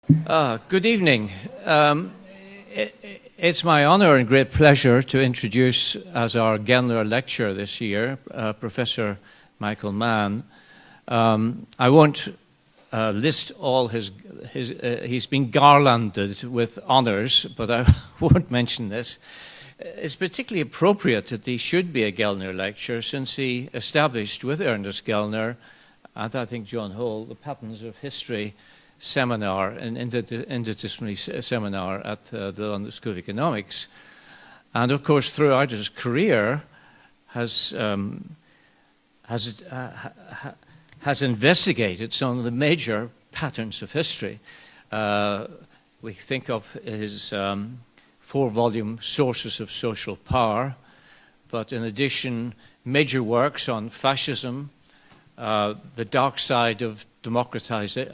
Good evening. It's my honor and great pleasure to introduce as our Gellner lecturer this year, Professor Michael Mann. I won't list all he's been garlanded with honors, but I won't mention this. It's particularly appropriate that he should be a Gellner lecturer since he established with Ernest Gellner and I think John Hole the Patterns of History seminar, an interdisciplinary seminar at the London School of Economics, and of course throughout his career has investigated some of the major patterns of history. We think of his 4-volume Sources of Social Power, but in addition, major works on fascism, the dark side of democracy,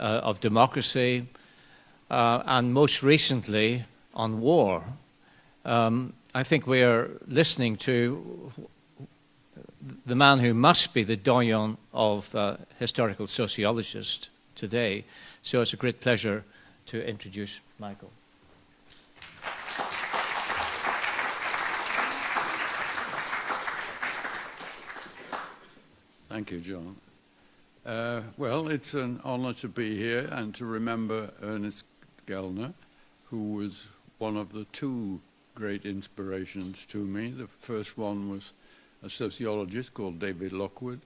and most recently on war. I think we are listening to the man who must be the doyen of historical sociologists today. So it's a great pleasure to introduce Michael. Thank you, John. Well, it's an honor to be here and to remember Ernest Gellner, who was one of the two great inspirations to me. The first one was a sociologist called David Lockwood,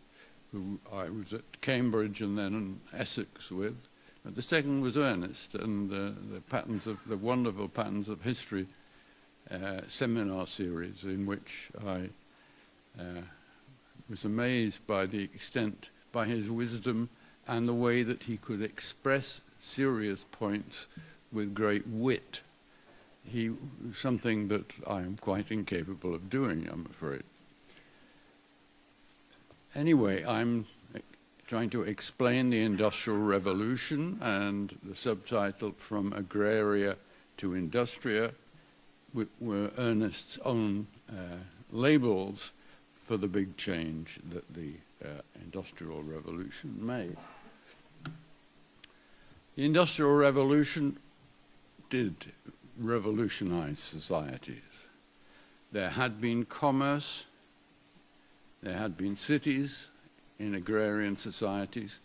who I was at Cambridge and then in Essex with. But the second was Ernest, and the wonderful Patterns of History seminar series, in which I was amazed by the extent, by his wisdom and the way that he could express serious points with great wit. Something that I am quite incapable of doing, I'm afraid. Anyway, I'm trying to explain the Industrial Revolution, and the subtitle From Agraria to Industria were Ernest's own labels for the big change that the Industrial Revolution made. The Industrial Revolution did revolutionize societies. There had been commerce, there had been cities in agrarian societies,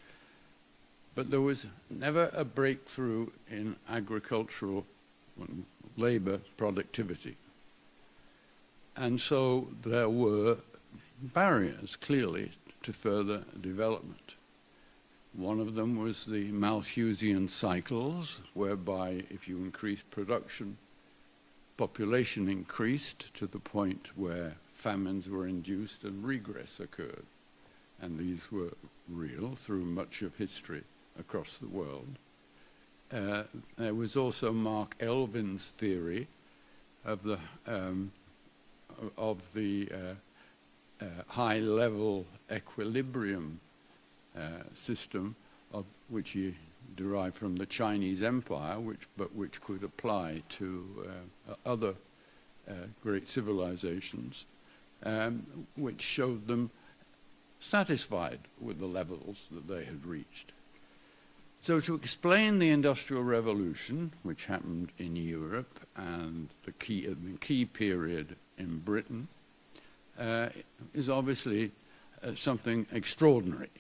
but there was never a breakthrough in agricultural labor productivity. And so there were barriers, clearly, to further development. One of them was the Malthusian cycles, whereby if you increased production, population increased to the point where famines were induced and regress occurred. And these were real through much of history across the world. There was also Mark Elvin's theory of the high-level equilibrium system, of which he derived from the Chinese Empire, which could apply to other great civilizations, which showed them satisfied with the levels that they had reached. So to explain the Industrial Revolution, which happened in Europe and the key period in Britain, is obviously something extraordinary,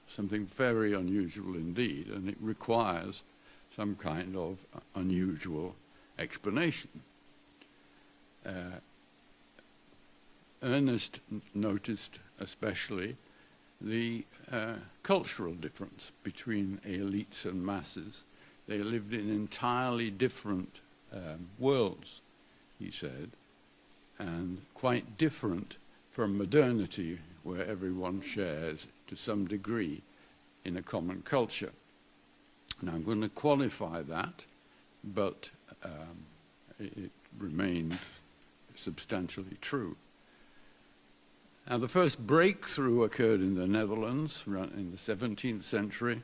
something very unusual indeed, and it requires some kind of unusual explanation. Ernest noticed especially the cultural difference between elites and masses. They lived in entirely different worlds, he said, and quite different from modernity, where everyone shares to some degree in a common culture. Now I'm going to qualify that, but it remained substantially true. Now the first breakthrough occurred in the Netherlands in the 17th century,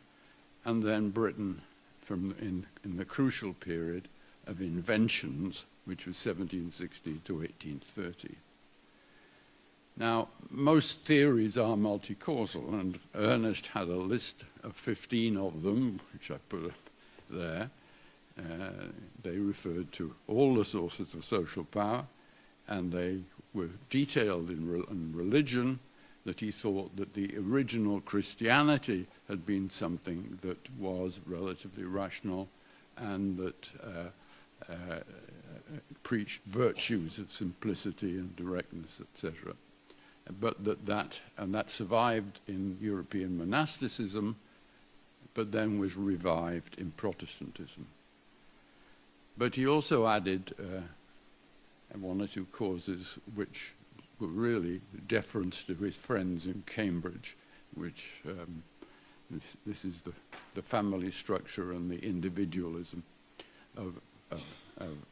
and then Britain in the crucial period of inventions, which was 1760 to 1830. Now, most theories are multi-causal, and Ernest had a list of 15 of them, which I put up there, They referred to all the sources of social power, and they were detailed in religion, that he thought that the original Christianity had been something that was relatively rational and that preached virtues of simplicity and directness, etc. But that survived in European monasticism, but then was revived in Protestantism. But he also added one or two causes which were really deference to his friends in Cambridge, which this is the family structure and the individualism of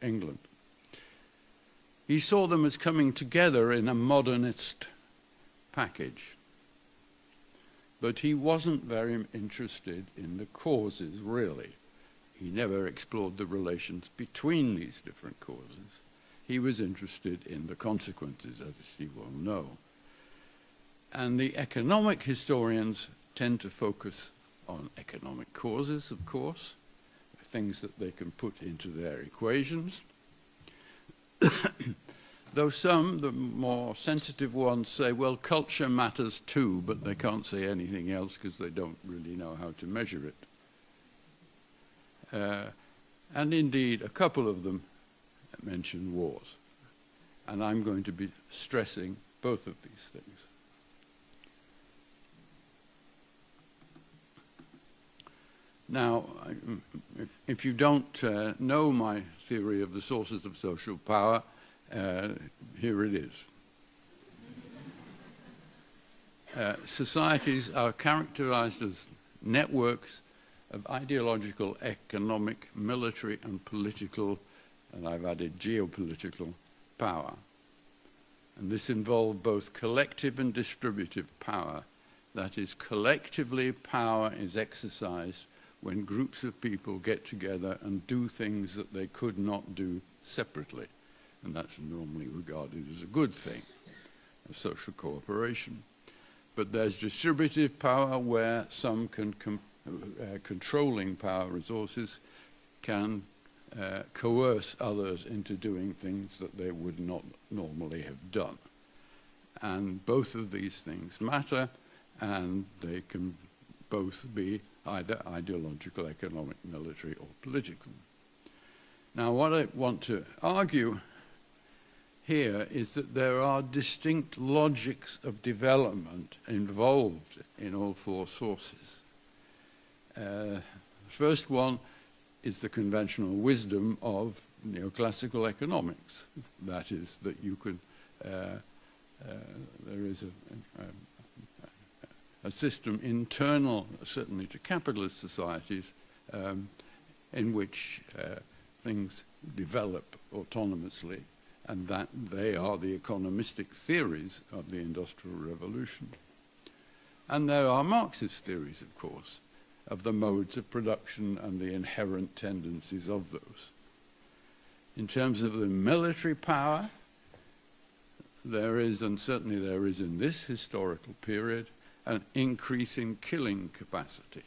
England. He saw them as coming together in a modernist package. But he wasn't very interested in the causes, really. He never explored the relations between these different causes. He was interested in the consequences, as you well know. And the economic historians tend to focus on economic causes, of course, things that they can put into their equations. Though some, the more sensitive ones, say, well, culture matters too, but they can't say anything else because they don't really know how to measure it. And indeed, a couple of them mention wars. And I'm going to be stressing both of these things. Now, if you don't know my theory of the sources of social power, here it is. Societies are characterized as networks of ideological, economic, military, and political, and I've added geopolitical, power. And this involved both collective and distributive power. That is, collectively, power is exercised when groups of people get together and do things that they could not do separately. And that's normally regarded as a good thing, a social cooperation. But there's distributive power where some controlling power resources can coerce others into doing things that they would not normally have done. And both of these things matter, and they can both be either ideological, economic, military, or political. Now, what I want to argue here is that there are distinct logics of development involved in all four sources. The first one is the conventional wisdom of neoclassical economics. That is, that you could, there is a system internal, certainly to capitalist societies, in which things develop autonomously, and that they are the economistic theories of the Industrial Revolution. And there are Marxist theories, of course, of the modes of production and the inherent tendencies of those. In terms of the military power, there is, and certainly there is in this historical period, an increase in killing capacity,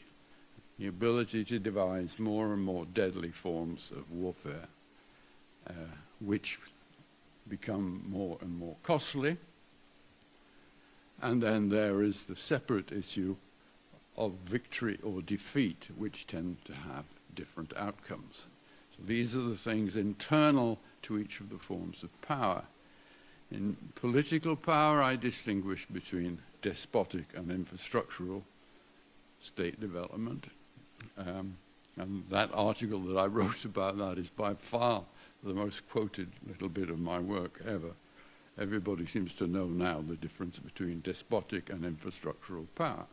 the ability to devise more and more deadly forms of warfare, which become more and more costly. And then there is the separate issue of victory or defeat, which tend to have different outcomes. So these are the things internal to each of the forms of power. In political power, I distinguish between despotic and infrastructural state development. And that article that I wrote about that is by far the most quoted little bit of my work ever. Everybody seems to know now the difference between despotic and infrastructural power.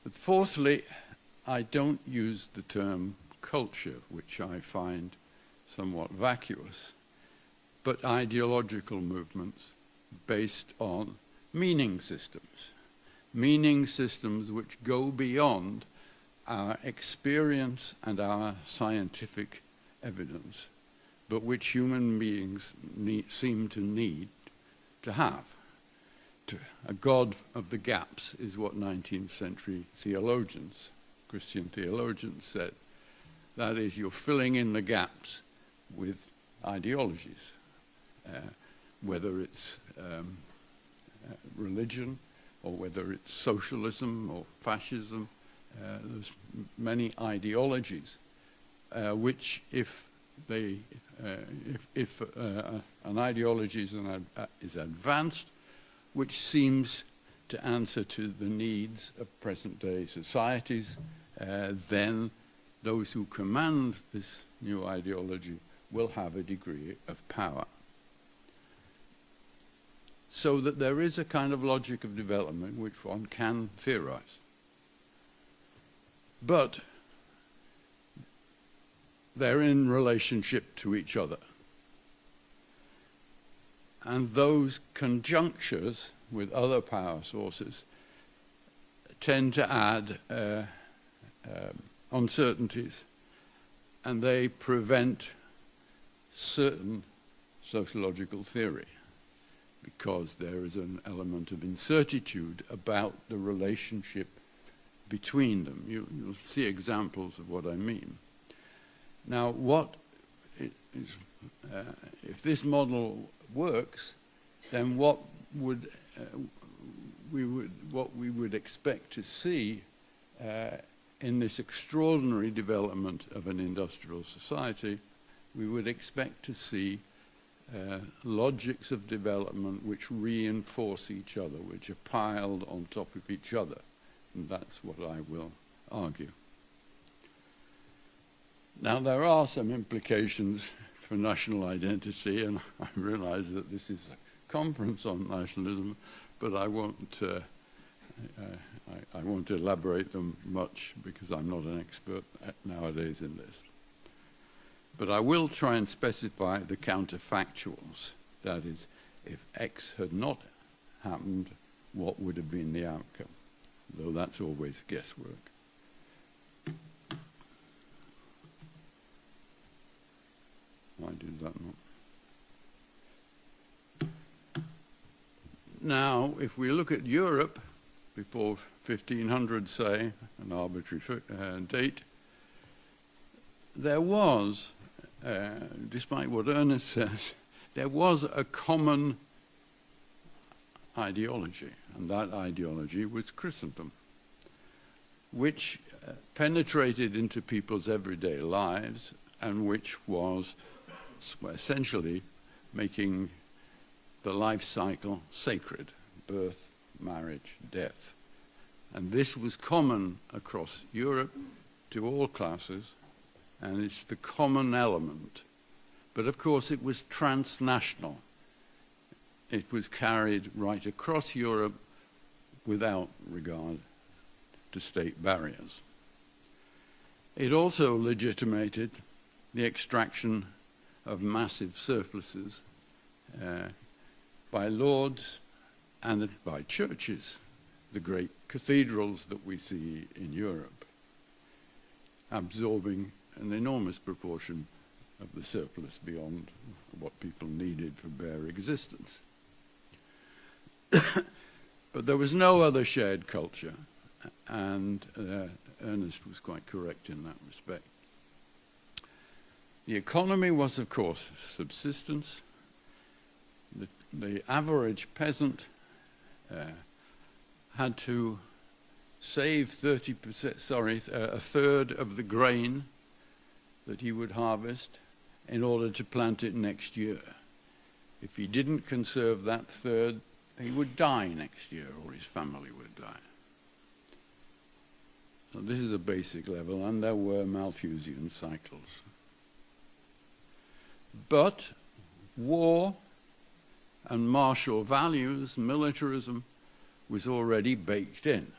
But fourthly, I don't use the term culture, which I find somewhat vacuous, but ideological movements based on meaning systems which go beyond our experience and our scientific evidence, but which human beings seem to need to have. A God of the gaps is what 19th century theologians, Christian theologians said. That is, you're filling in the gaps with ideologies, whether it's religion or whether it's socialism or fascism. There's many ideologies which, if an ideology is advanced, which seems to answer to the needs of present-day societies, then those who command this new ideology will have a degree of power. So that there is a kind of logic of development which one can theorize. But they're in relationship to each other. And those conjunctures with other power sources tend to add uncertainties, and they prevent certain sociological theory, because there is an element of incertitude about the relationship between them. You'll see examples of what I mean. Now, if this model works, then what we would expect to see in this extraordinary development of an industrial society, we would expect to see logics of development which reinforce each other, which are piled on top of each other. And that's what I will argue. Now, there are some implications for national identity, and I realize that this is a conference on nationalism, but I won't elaborate them much because I'm not an expert nowadays in this. But I will try and specify the counterfactuals. That is, if X had not happened, what would have been the outcome? Though that's always guesswork. Why did that not? Now, if we look at Europe before 1500, say, an arbitrary date, there was, despite what Ernest says, there was a common ideology, and that ideology was Christendom, which penetrated into people's everyday lives and which was essentially making the life cycle sacred: birth, marriage, death. And this was common across Europe to all classes, and it's the common element. But of course it was transnational. It was carried right across Europe without regard to state barriers. It also legitimated the extraction of massive surpluses by lords and by churches, the great cathedrals that we see in Europe, absorbing an enormous proportion of the surplus beyond what people needed for bare existence. But there was no other shared culture, and Ernest was quite correct in that respect. The economy was, of course, subsistence. The average peasant had to save 30%, a third of the grain that he would harvest in order to plant it next year. If he didn't conserve that third, he would die next year, or his family would die. So this is a basic level, and there were Malthusian cycles. But war and martial values, militarism, was already baked in.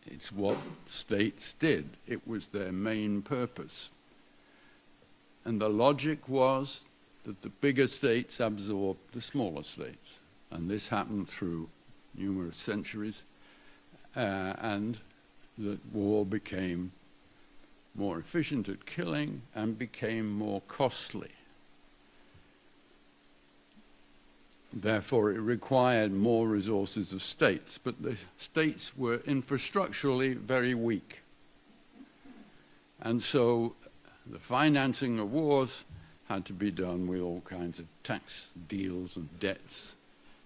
It's what states did. It was their main purpose. And the logic was that the bigger states absorbed the smaller states. And this happened through numerous centuries, and that war became more efficient at killing and became more costly. Therefore, it required more resources of states, but the states were infrastructurally very weak. And so the financing of wars had to be done with all kinds of tax deals and debts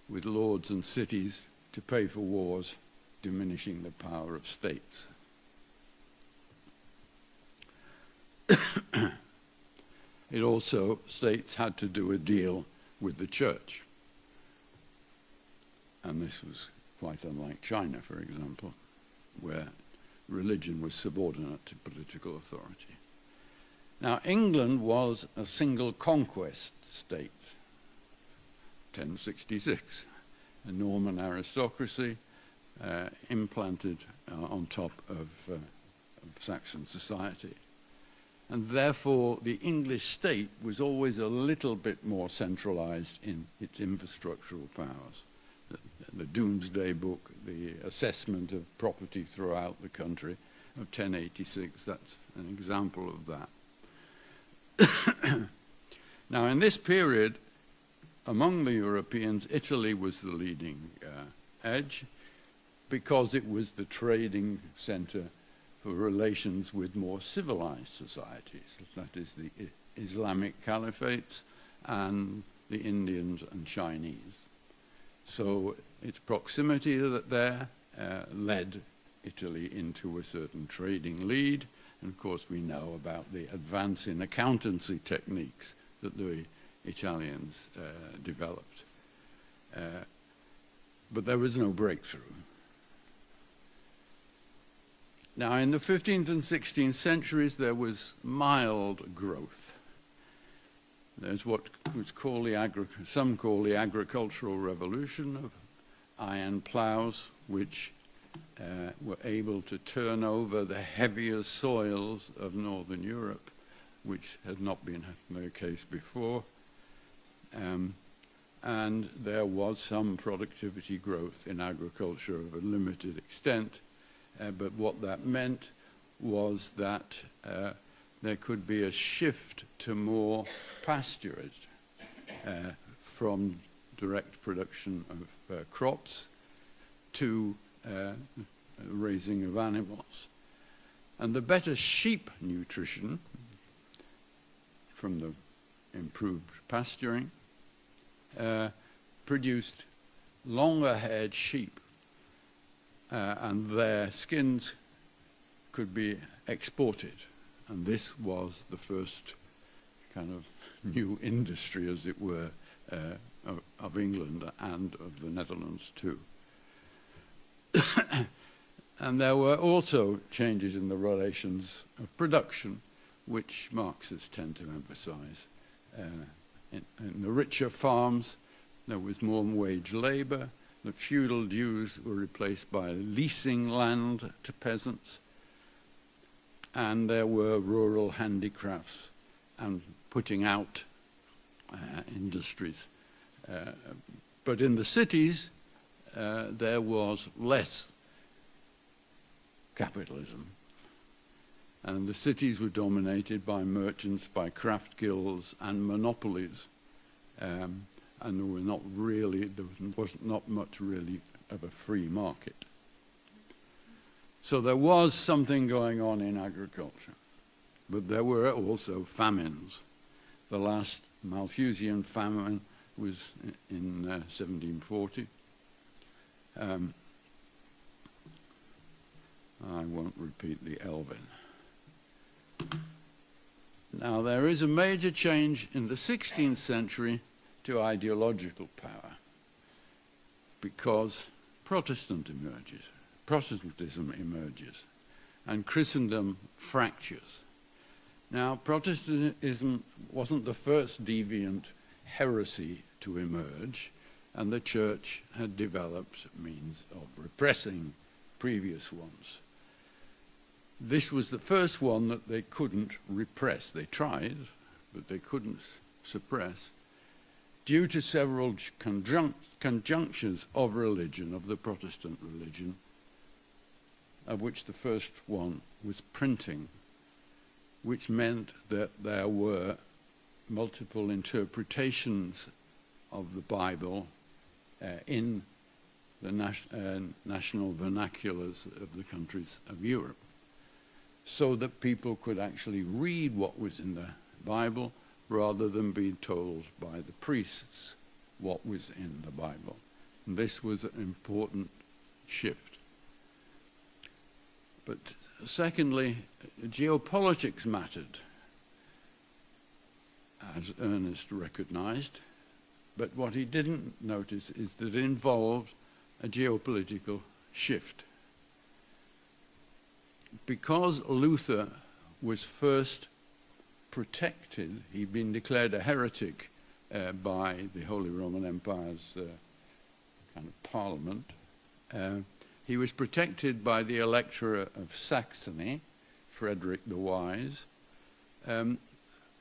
with lords and cities to pay for wars, diminishing the power of states. It also, states had to do a deal with the church. And this was quite unlike China, for example, where religion was subordinate to political authority. Now, England was a single conquest state, 1066, a Norman aristocracy implanted on top of Saxon society. And therefore, the English state was always a little bit more centralized in its infrastructural powers. The Domesday Book, the assessment of property throughout the country of 1086, that's an example of that. Now, in this period, among the Europeans, Italy was the leading edge because it was the trading center for relations with more civilized societies, that is the Islamic caliphates and the Indians and Chinese. So its proximity there led Italy into a certain trading lead. And of course, we know about the advance in accountancy techniques that the Italians developed. But there was no breakthrough. Now, in the 15th and 16th centuries, there was mild growth. There's what was called some call the agricultural revolution of iron plows, which were able to turn over the heavier soils of Northern Europe, which had not been the case before. And there was some productivity growth in agriculture of a limited extent, but what that meant was that there could be a shift to more pasturage from direct production of crops to raising of animals. And the better sheep nutrition from the improved pasturing produced longer-haired sheep, and their skins could be exported. And this was the first kind of new industry, as it were, of England and of the Netherlands too. And there were also changes in the relations of production, which Marxists tend to emphasize. In the richer farms, there was more wage labor. The feudal dues were replaced by leasing land to peasants. And there were rural handicrafts and putting out industries. But in the cities, there was less capitalism. And the cities were dominated by merchants, by craft guilds and monopolies. And there was not much really of a free market. So there was something going on in agriculture. But there were also famines. The last Malthusian famine was in 1740. I won't repeat the Elvin. Now, there is a major change in the 16th century to ideological power because Protestantism emerges and Christendom fractures. Now, Protestantism wasn't the first deviant heresy to emerge, and the church had developed means of repressing previous ones. This was the first one that they couldn't repress. They tried, but they couldn't suppress, due to several conjunctures of religion, of the Protestant religion, of which the first one was printing, which meant that there were multiple interpretations of the Bible in the national vernaculars of the countries of Europe. so that people could actually read what was in the Bible rather than be told by the priests what was in the Bible. And this was an important shift. But secondly, geopolitics mattered, as Ernest recognized. But what he didn't notice is that it involved a geopolitical shift. Because Luther was first protected, he'd been declared a heretic by the Holy Roman Empire's kind of parliament. He was protected by the Elector of Saxony, Frederick the Wise,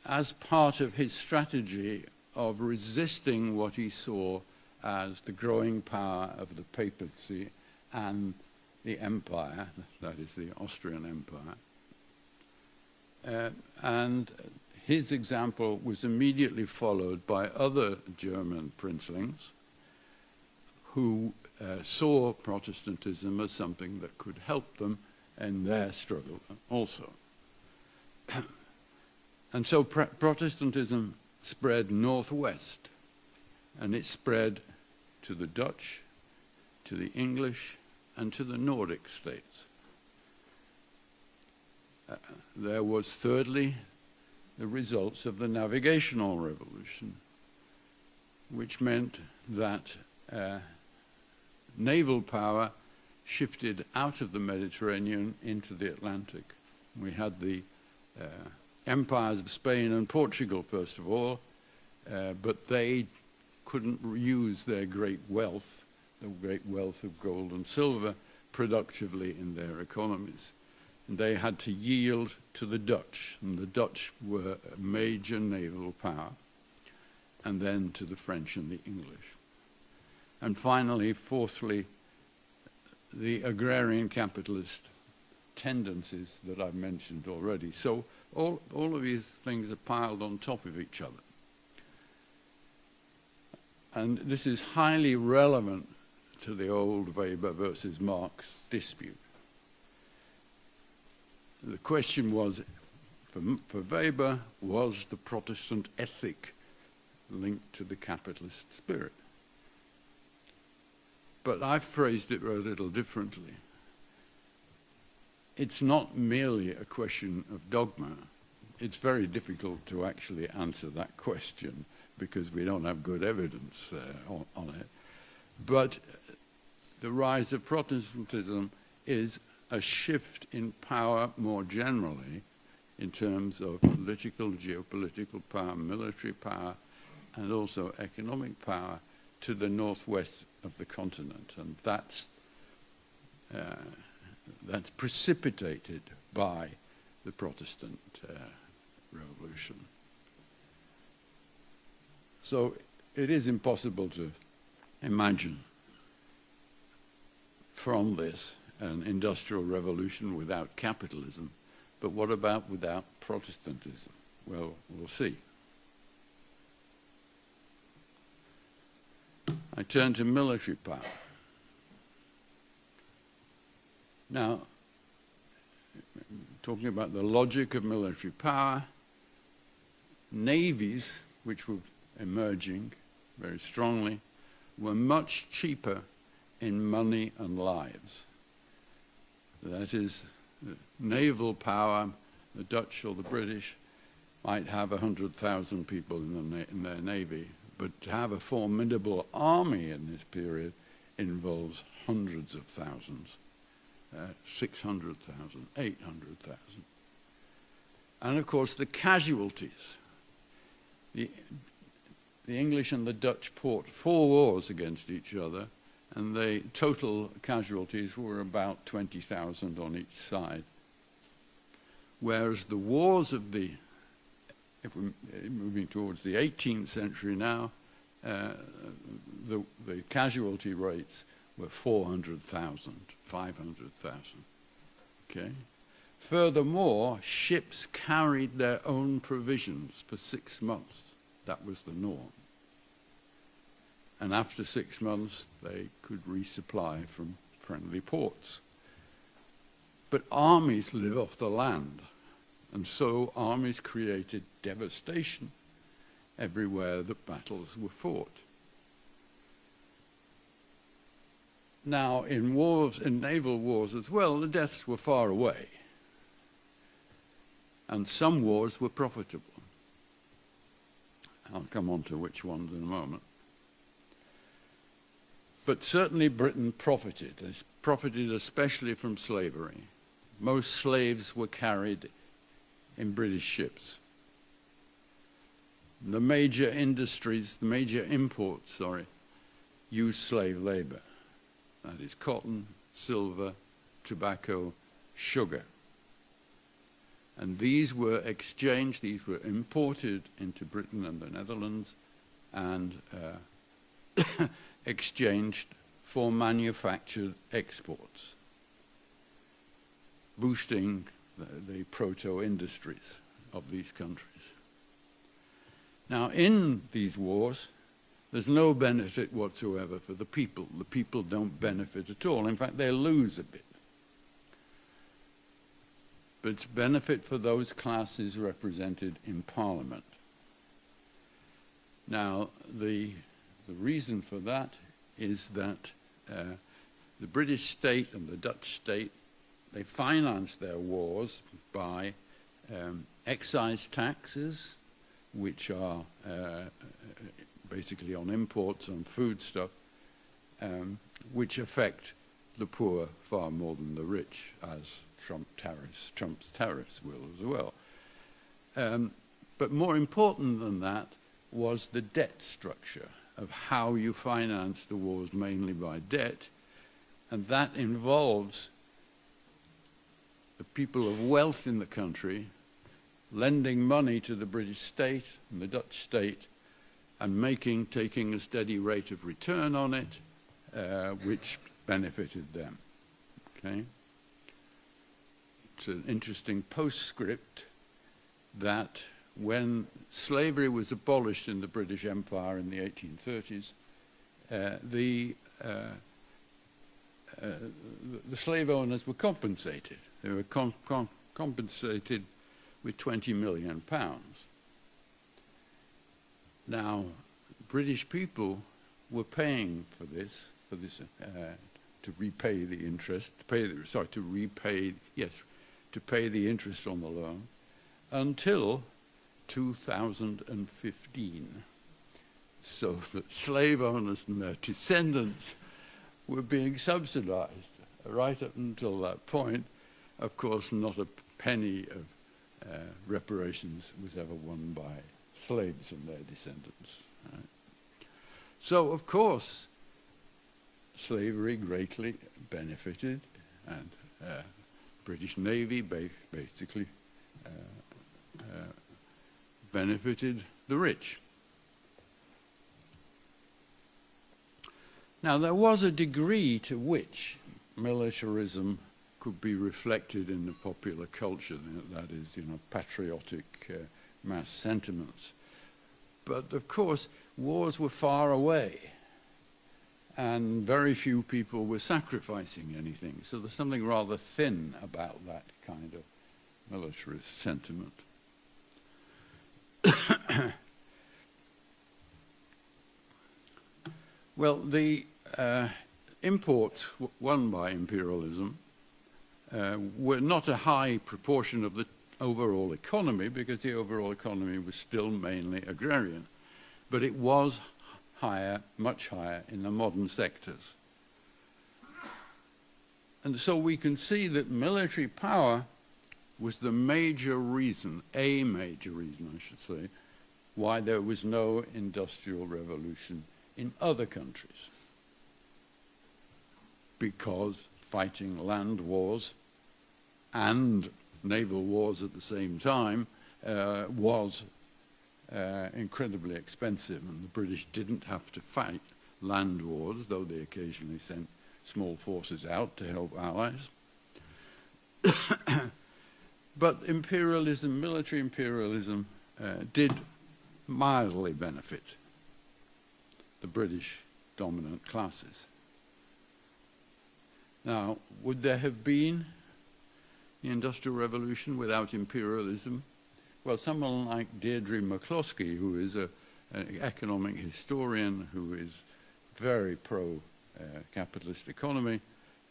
as part of his strategy of resisting what he saw as the growing power of the papacy and the empire, that is the Austrian Empire. And his example was immediately followed by other German princelings who saw Protestantism as something that could help them in their struggle also. And so Protestantism spread northwest, and it spread to the Dutch, to the English, and to the Nordic states. There was, thirdly, the results of the navigational revolution, which meant that naval power shifted out of the Mediterranean into the Atlantic. We had the empires of Spain and Portugal, first of all, but they couldn't use their great wealth, the great wealth of gold and silver, productively in their economies. And they had to yield to the Dutch, and the Dutch were a major naval power, and then to the French and the English. And finally, fourthly, the agrarian capitalist tendencies that I've mentioned already. So all of these things are piled on top of each other. And this is highly relevant to the old Weber versus Marx dispute. The question was, for Weber, was the Protestant ethic linked to the capitalist spirit? But I've phrased it a little differently. It's not merely a question of dogma. It's very difficult to actually answer that question because we don't have good evidence on it. But the rise of Protestantism is a shift in power more generally in terms of political, geopolitical power, military power, and also economic power to the northwest of the continent. And that's precipitated by the Protestant Revolution. So it is impossible to imagine from this an industrial revolution without capitalism, but what about without Protestantism? Well, we'll see. I turn to military power. Now, talking about the logic of military power, navies, which were emerging very strongly, were much cheaper in money and lives. That is, naval power, the Dutch or the British might have 100,000 people in their navy, but to have a formidable army in this period involves hundreds of thousands, 600,000, 800,000. And of course the casualties. The English and the Dutch fought 4 wars against each other, and the total casualties were about 20,000 on each side. Whereas the wars of the, if we're moving towards the 18th century now, the casualty rates were 400,000, 500,000. Okay? Furthermore, ships carried their own provisions for 6 months. That was the norm. And after 6 months, they could resupply from friendly ports. But armies live off the land, and so armies created devastation everywhere that battles were fought. Now, in wars, in naval wars as well, the deaths were far away, and some wars were profitable. I'll come on to which ones in a moment. But certainly Britain profited especially from slavery. Most slaves were carried in British ships. The major industries, the major imports, used slave labor. That is cotton, silver, tobacco, sugar. And these were exchanged, these were imported into Britain and the Netherlands and exchanged for manufactured exports, boosting the proto-industries of these countries. Now, in these wars, there's no benefit whatsoever for the people. The people don't benefit at all. In fact, they lose a bit. But it's benefit for those classes represented in Parliament. Now, the reason for that is that the British state and the Dutch state, they financed their wars by excise taxes, which are basically on imports, on foodstuff, which affect the poor far more than the rich, as Trump's tariffs will as well. But more important than that was the debt structure of how you finance the wars, mainly by debt, and that involves the people of wealth in the country lending money to the British state and the Dutch state and taking a steady rate of return on it, which benefited them. Okay? It's an interesting postscript that when slavery was abolished in the British Empire in the 1830s, the slave owners were compensated. They were compensated with £20 million. Now, British people were paying for this to repay the interest, to pay the interest on the loan until 2015. So that slave owners and their descendants were being subsidized right up until that point. Of course, not a penny of reparations was ever won by slaves and their descendants. Right? So, of course, slavery greatly benefited, and British Navy basically benefited the rich. Now, there was a degree to which militarism could be reflected in the popular culture, that is, patriotic mass sentiments. But, of course, wars were far away, and very few people were sacrificing anything. So there's something rather thin about that kind of militarist sentiment. Well, the imports won by imperialism were not a high proportion of the overall economy, because the overall economy was still mainly agrarian, but it was higher, much higher in the modern sectors. And so we can see that military power was the major reason, a major reason, I should say, why there was no industrial revolution in other countries. Because fighting land wars and naval wars at the same time was incredibly expensive, and the British didn't have to fight land wars, though they occasionally sent small forces out to help allies. But imperialism, military imperialism, did mildly benefit the British dominant classes. Now, would there have been the Industrial Revolution without imperialism? Well, someone like Deirdre McCloskey, who is an economic historian who is very pro-capitalist economy,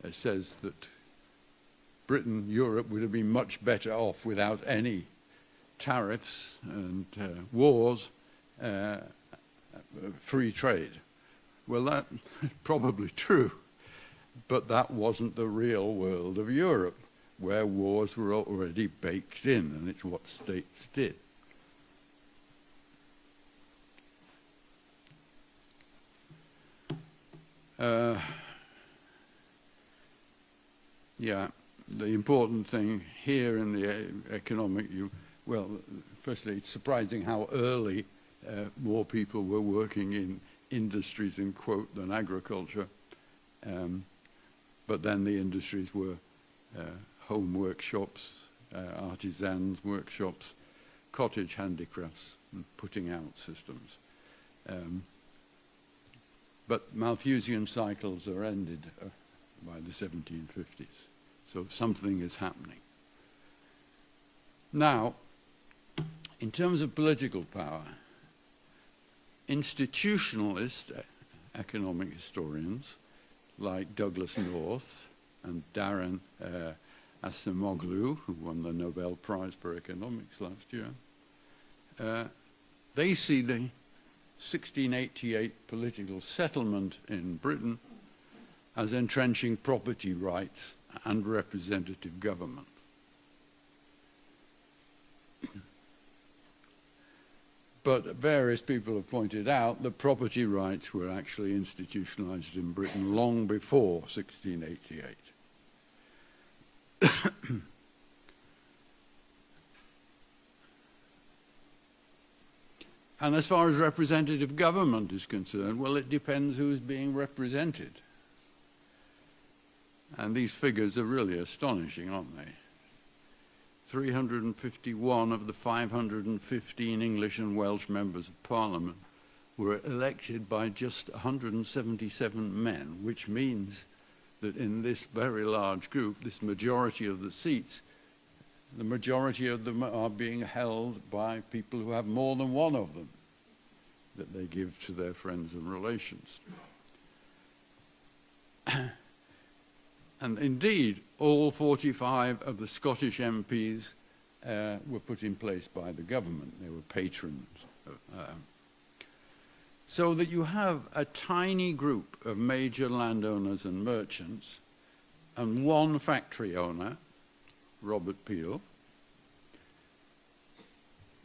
says that Britain, Europe would have been much better off without any tariffs and wars, free trade. Well, that's probably true, but that wasn't the real world of Europe, where wars were already baked in, and it's what states did. Yeah, the important thing here in the economic, well, firstly, it's surprising how early more people were working in industries, in quote, than agriculture. But then the industries were home workshops, artisans workshops, cottage handicrafts, and putting out systems. But Malthusian cycles are ended by the 1750s. So something is happening. Now, in terms of political power, institutionalist economic historians like Douglas North and Darren Acemoglu, who won the Nobel Prize for Economics last year, they see the 1688 political settlement in Britain as entrenching property rights and representative government. But various people have pointed out that property rights were actually institutionalized in Britain long before 1688. And as far as representative government is concerned, well, it depends who's being represented. And these figures are really astonishing, aren't they? 351 of the 515 English and Welsh members of Parliament were elected by just 177 men, which means that in this very large group, this majority of the seats, the majority of them are being held by people who have more than one of them that they give to their friends and relations. And indeed, all 45 of the Scottish MPs were put in place by the government. They were patrons. So that you have a tiny group of major landowners and merchants and one factory owner, Robert Peel,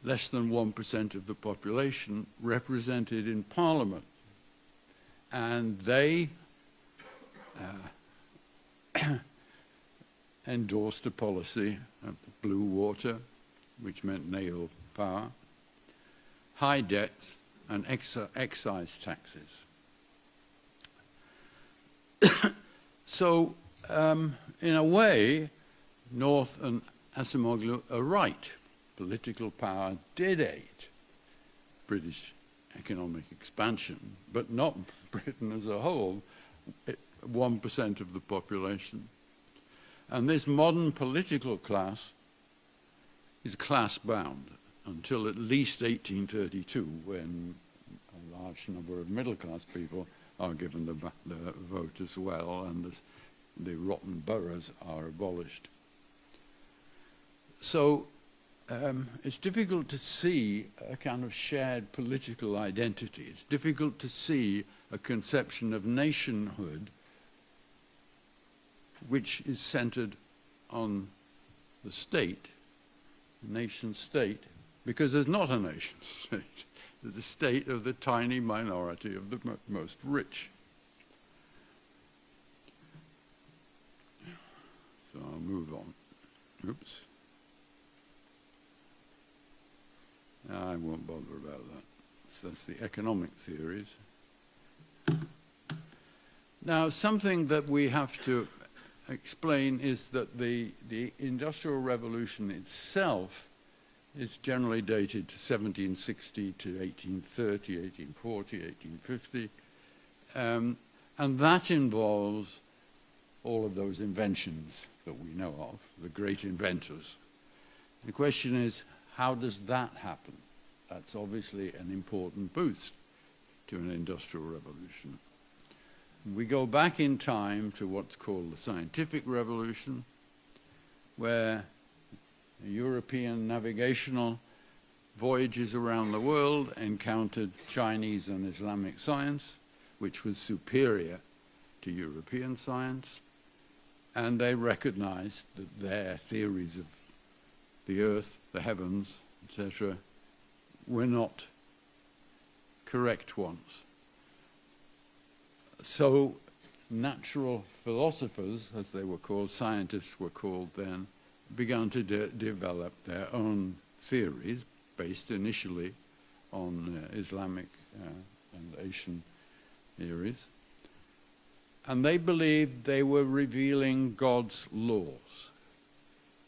less than 1% of the population represented in Parliament. And they endorsed a policy of blue water, which meant naval power, high debt, and excise taxes. So, in a way, North and Acemoglu are right. Political power did aid British economic expansion, but not Britain as a whole. 1% of the population. And this modern political class is class-bound until at least 1832, when a large number of middle-class people are given the vote as well, and the rotten boroughs are abolished. So it's difficult to see a kind of shared political identity. It's difficult to see a conception of nationhood which is centered on the state, nation state, because there's not a nation state. There's a state of the tiny minority of the most rich. So I'll move on. Oops. I won't bother about that. So that's the economic theories. Now, something that we have to explain is that the Industrial Revolution itself is generally dated to 1760 to 1830, 1840, 1850. And that involves all of those inventions that we know of, the great inventors. The question is, how does that happen? That's obviously an important boost to an industrial revolution. We go back in time to what's called the scientific revolution, where European navigational voyages around the world encountered Chinese and Islamic science, which was superior to European science, and they recognized that their theories of the earth, the heavens, etc., were not correct ones. So natural philosophers, as they were called, scientists were called then, began to develop their own theories based initially on Islamic and Asian theories. And they believed they were revealing God's laws.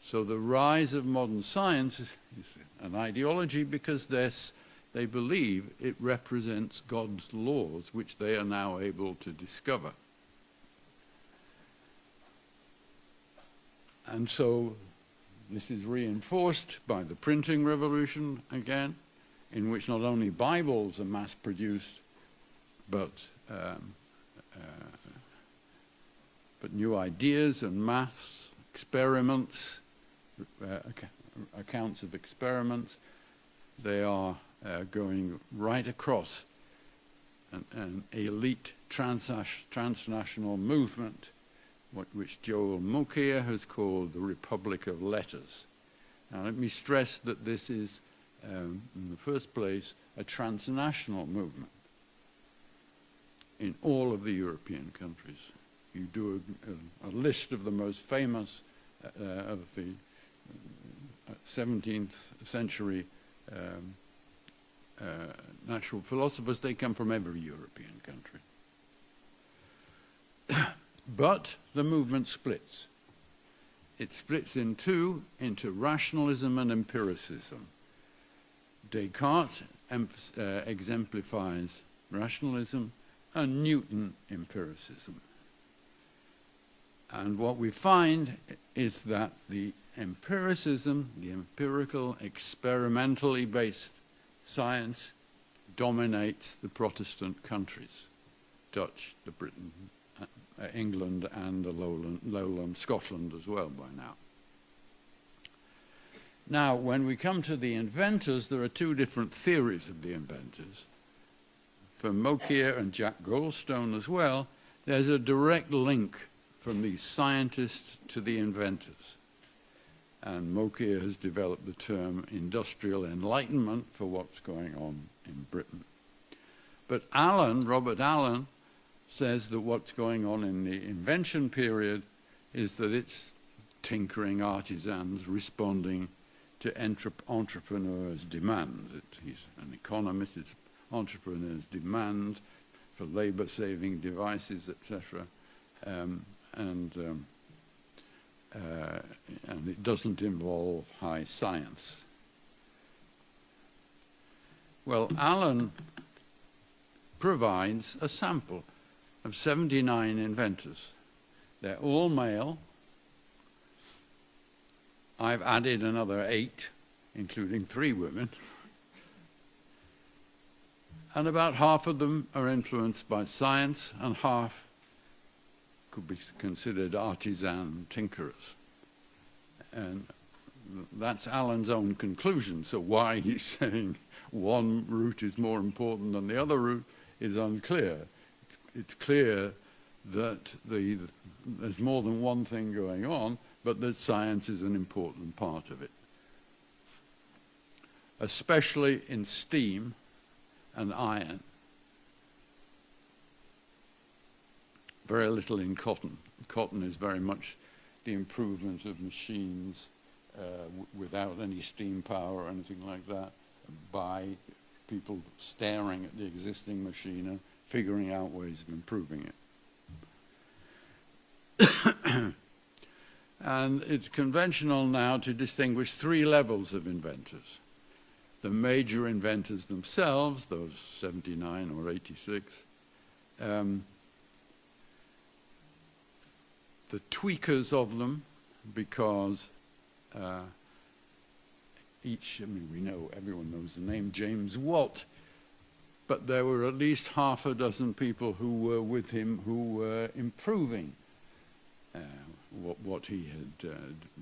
So the rise of modern science is an ideology because they believe it represents God's laws, which they are now able to discover. And so this is reinforced by the printing revolution again, in which not only Bibles are mass-produced, but new ideas and maths, experiments, accounts of experiments, they are going right across an elite transnational movement, which Joel Mokyr has called the Republic of Letters. Now let me stress that this is, in the first place, a transnational movement in all of the European countries. You do a list of the most famous of the 17th century natural philosophers, they come from every European country. But the movement splits. It splits in two, into rationalism and empiricism. Descartes exemplifies rationalism and Newton empiricism. And what we find is that the empiricism, the empirical, experimentally based science, dominates the Protestant countries, Dutch, the Britain, England, and the lowland Scotland as well by now. Now, when we come to the inventors, there are two different theories of the inventors. For Mokyr and Jack Goldstone as well, there's a direct link from these scientists to the inventors. And Mokyr has developed the term industrial enlightenment for what's going on in Britain. But Robert Allen, says that what's going on in the invention period is that it's tinkering artisans responding to entrepreneurs' demands. He's an economist, it's entrepreneurs' demand for labor-saving devices, etc. And it doesn't involve high science. Well, Allen provides a sample of 79 inventors. They're all male. I've added another 8, including 3 women. And about half of them are influenced by science, and half could be considered artisan tinkerers. And that's Allen's own conclusion. So why he's saying one route is more important than the other route is unclear. It's clear that there's more than one thing going on, but that science is an important part of it. Especially in steam and iron. Very little in cotton. Cotton is very much the improvement of machines without any steam power or anything like that, by people staring at the existing machine and figuring out ways of improving it. And it's conventional now to distinguish 3 levels of inventors. The major inventors themselves, those 79 or 86, the tweakers of them, because each, I mean, we know, everyone knows the name James Watt, but there were at least half a dozen people who were with him who were improving what he had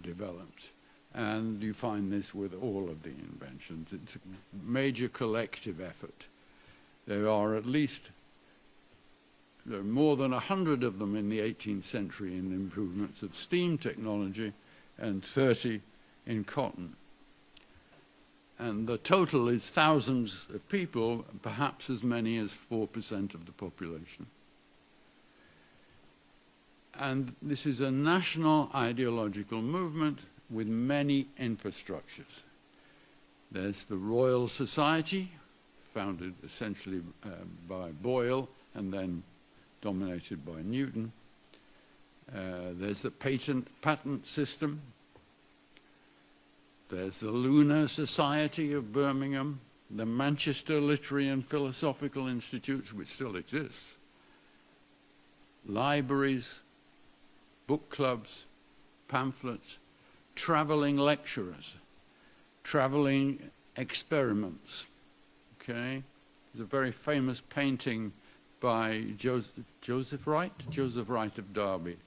developed. And you find this with all of the inventions. It's a major collective effort. There are more than 100 of them in the 18th century in improvements of steam technology and 30 in cotton. And the total is thousands of people, perhaps as many as 4% of the population. And this is a national ideological movement with many infrastructures. There's the Royal Society, founded essentially by Boyle and then dominated by Newton. There's the patent system. There's the Lunar Society of Birmingham, the Manchester Literary and Philosophical Institutes, which still exists, libraries, book clubs, pamphlets, traveling lecturers, traveling experiments. Okay? There's a very famous painting by Joseph Wright of Derby,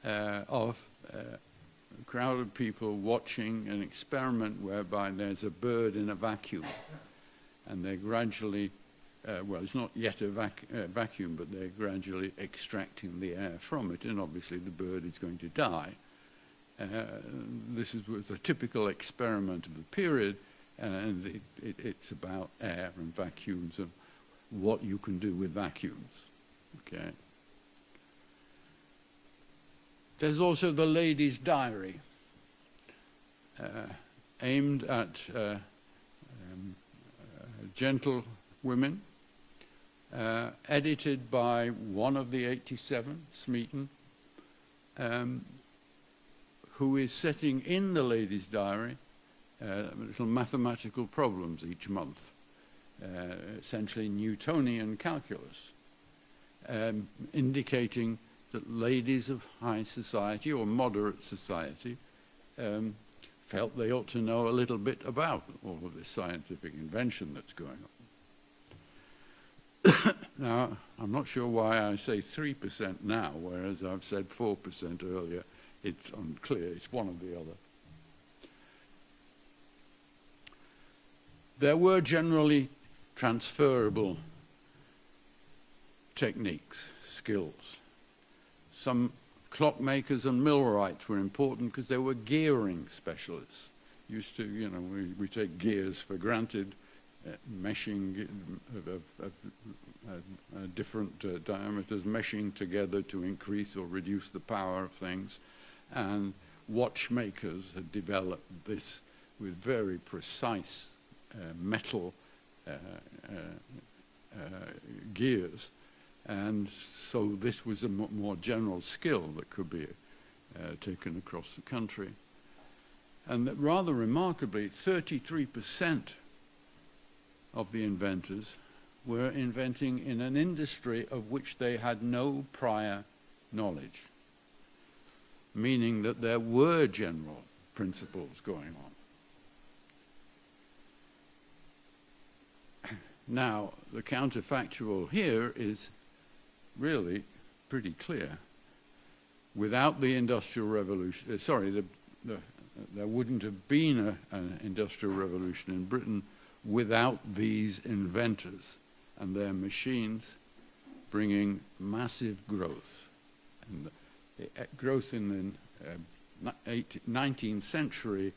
of a crowd of people watching an experiment whereby there's a bird in a vacuum, and they're gradually, well, it's not yet a vacuum, but they're gradually extracting the air from it, and obviously the bird is going to die. This was a typical experiment of the period, and it's about air and vacuums and what you can do with vacuums. Okay. There's also the Lady's Diary, aimed at gentle women, edited by one of the 87, Smeaton, who is setting in the Lady's Diary little mathematical problems each month, essentially Newtonian calculus, indicating that ladies of high society or moderate society felt they ought to know a little bit about all of this scientific invention that's going on. Now, I'm not sure why I say 3% now, whereas I've said 4% earlier. It's unclear. It's one or the other. There were generally transferable techniques, skills. Some clockmakers and millwrights were important because they were gearing specialists. Used to, you know, we take gears for granted, meshing of different diameters, meshing together to increase or reduce the power of things. And watchmakers had developed this with very precise metal gears. And so this was a more general skill that could be taken across the country. And that rather remarkably, 33% of the inventors were inventing in an industry of which they had no prior knowledge, meaning that there were general principles going on. Now, the counterfactual here is really pretty clear. Without the Industrial Revolution, there wouldn't have been an Industrial Revolution in Britain without these inventors and their machines bringing massive growth. And the growth in the 19th century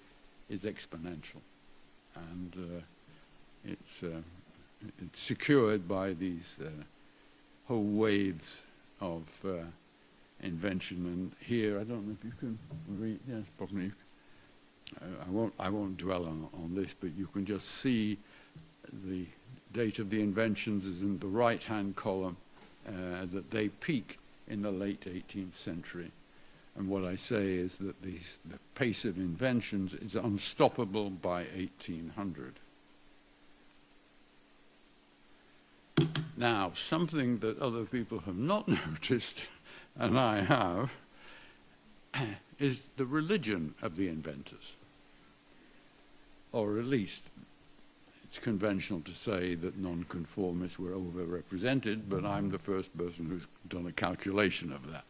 is exponential, and it's secured by these whole waves of invention. And here, I don't know if you can read. Yes, probably. I won't dwell on this, but you can just see the date of the inventions is in the right-hand column, that they peak in the late 18th century. And what I say is that the pace of inventions is unstoppable by 1800. Now, something that other people have not noticed, and I have, is the religion of the inventors. Or at least it's conventional to say that nonconformists were overrepresented, but I'm the first person who's done a calculation of that.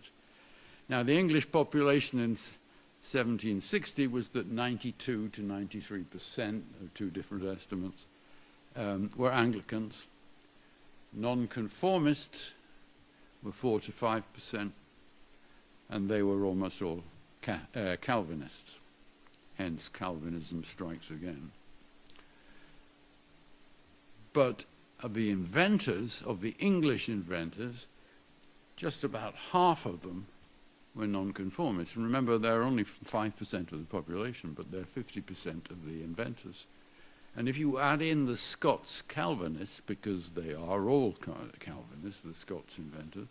Now, the English population in 1760 was that 92 to 93%, of two different estimates, were Anglicans. Nonconformists were 4 to 5%, and they were almost all Calvinists. Hence, Calvinism strikes again. But of the inventors, of the English inventors, just about half of them were nonconformists. And remember, they're only 5% of the population, but they're 50% of the inventors. And if you add in the Scots Calvinists, because they are all Calvinists, the Scots inventors,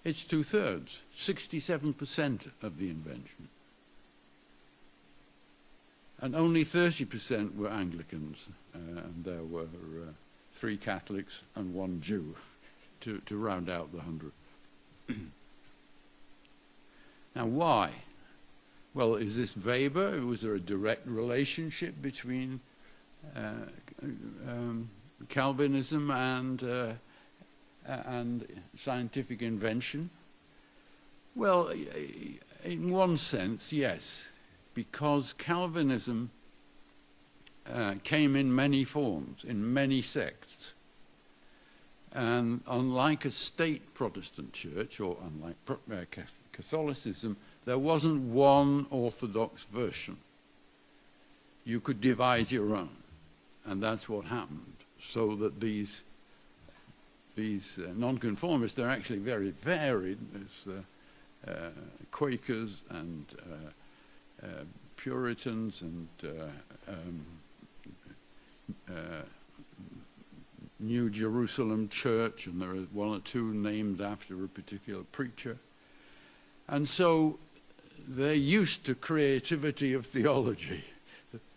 it's 2/3, 67% of the invention. And only 30% were Anglicans, and there were 3 Catholics and 1 Jew to round out the 100. Now, why? Well, is this Weber? Was there a direct relationship between Calvinism and scientific invention? Well, in one sense, yes, because Calvinism came in many forms, in many sects. And unlike a state Protestant church, or unlike Catholicism, there wasn't one orthodox version. You could devise your own, and that's what happened. So that these nonconformists, they're actually very varied. There's Quakers and Puritans and New Jerusalem Church, and there are 1 or 2 named after a particular preacher. And so they're used to creativity of theology.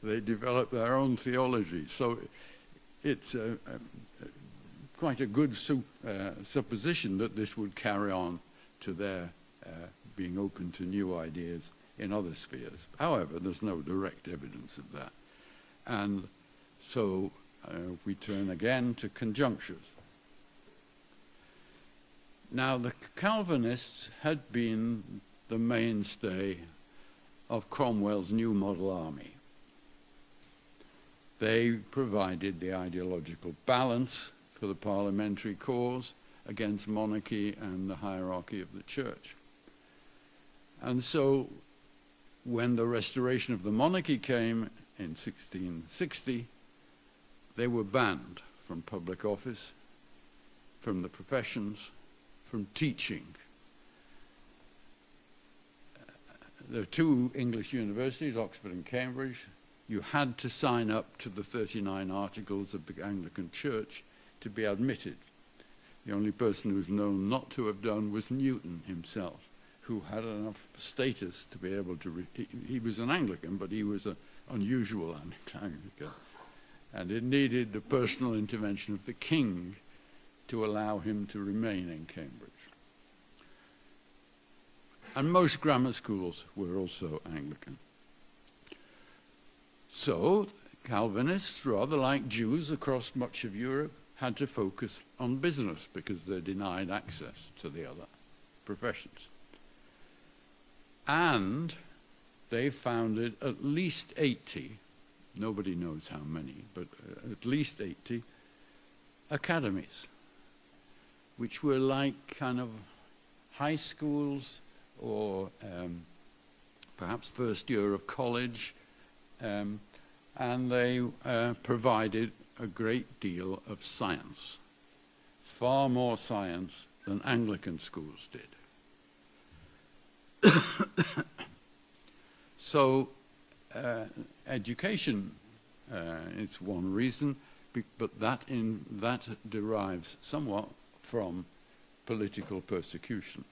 They develop their own theology. So it's quite a good supposition that this would carry on to their being open to new ideas in other spheres. However, there's no direct evidence of that. And so if we turn again to conjunctures. Now, the Calvinists had been the mainstay of Cromwell's New Model Army. They provided the ideological balance for the parliamentary cause against monarchy and the hierarchy of the church. And so when the restoration of the monarchy came in 1660, they were banned from public office, from the professions, from teaching. There are 2 English universities, Oxford and Cambridge. You had to sign up to the 39 Articles of the Anglican Church to be admitted. The only person who's known not to have done was Newton himself, who had enough status to be able to... He was an Anglican, but he was an unusual Anglican. And it needed the personal intervention of the king to allow him to remain in Cambridge. And most grammar schools were also Anglican. So Calvinists, rather like Jews across much of Europe, had to focus on business because they're denied access to the other professions. And they founded at least 80, nobody knows how many, but at least 80 academies, which were like kind of high schools or perhaps first year of college, and they provided a great deal of science, far more science than Anglican schools did. So education is one reason, but that derives somewhat from political persecution.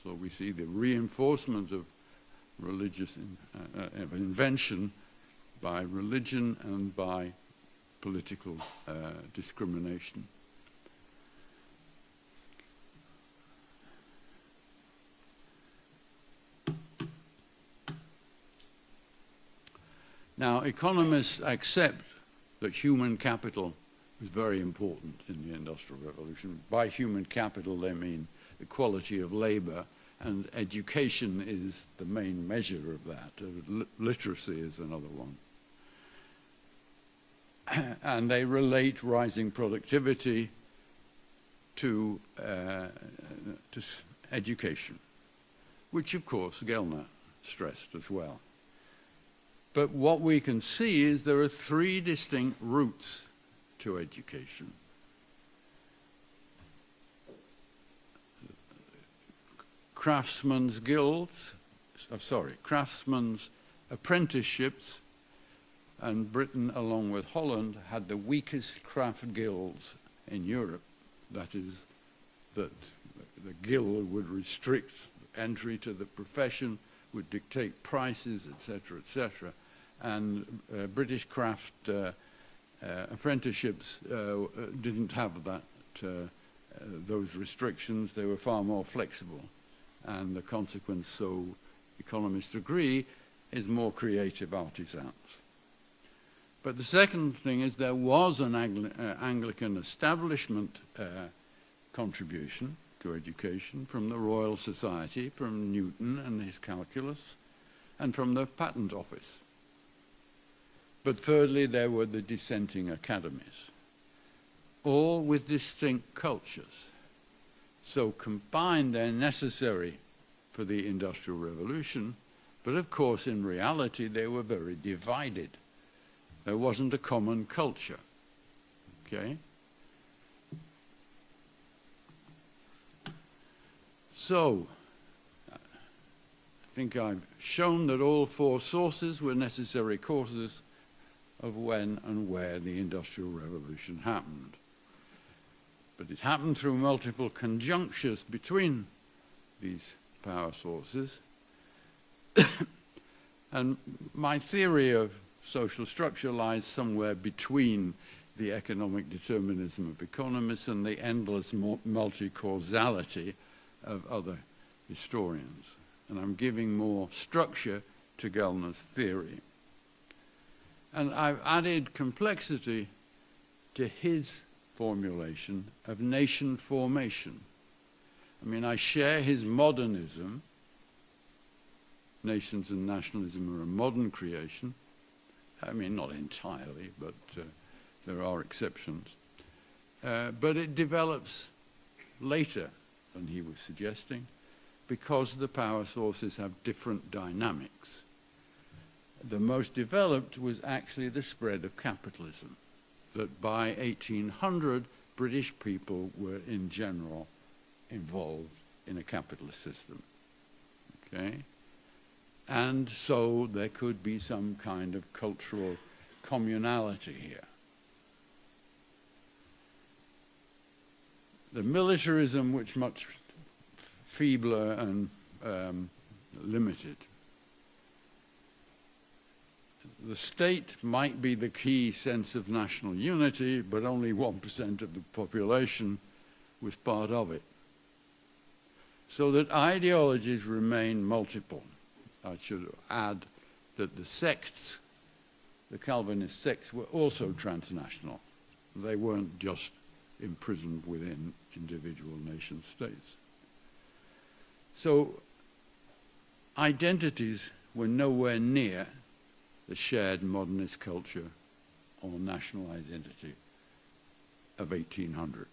So we see the reinforcement of religious of invention by religion and by political Now, economists accept that human capital was very important in the Industrial Revolution. By human capital, they mean the quality of labor, and education is the main measure of that. Literacy is another one. And they relate rising productivity to education, which of course Gellner stressed as well. But what we can see is there are three distinct routes to education. Craftsmen's apprenticeships, and Britain, along with Holland, had the weakest craft guilds in Europe. That is, that the guild would restrict entry to the profession, would dictate prices, etc., etc. And British craft apprenticeships didn't have that, those restrictions. They were far more flexible. And the consequence, so economists agree, is more creative artisans. But the second thing is there was an Anglican establishment contribution to education from the Royal Society, from Newton and his calculus, and from the Patent Office. But thirdly, there were the dissenting academies, all with distinct cultures. So combined, they're necessary for the Industrial Revolution, but of course, in reality, they were very divided. There wasn't a common culture, okay? So, I think I've shown that all four sources were necessary causes of when and where the Industrial Revolution happened. But it happened through multiple conjunctures between these power sources. And my theory of social structure lies somewhere between the economic determinism of economists and the endless multi-causality of other historians. And I'm giving more structure to Gellner's theory. And I've added complexity to his formulation of nation formation. I mean, I share his modernism. Nations and nationalism are a modern creation. I mean, not entirely, but there are exceptions. But it develops later than he was suggesting, because the power sources have different dynamics. The most developed was actually the spread of capitalism, that by 1800, British people were in general involved in a capitalist system, okay? And so there could be some kind of cultural communality here. The militarism, which much feebler and limited. The state might be the key sense of national unity, but only 1% of the population was part of it. So that ideologies remain multiple. I should add that the sects, the Calvinist sects, were also transnational. They weren't just imprisoned within individual nation states. So identities were nowhere near the shared modernist culture or national identity of 1800.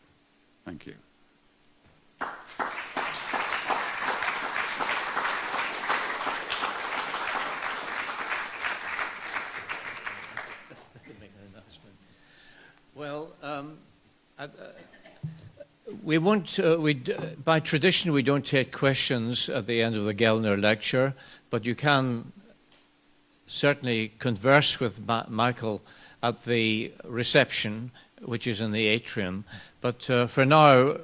Thank you. Well, we won't, by tradition, we don't take questions at the end of the Gellner lecture, but you can certainly converse with Michael at the reception, which is in the atrium. But for now,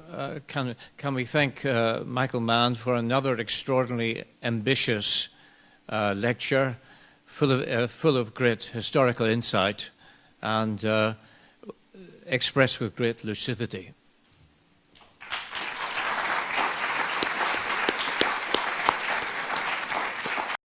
can we thank Michael Mann for another extraordinarily ambitious lecture, full of great historical insight and expressed with great lucidity.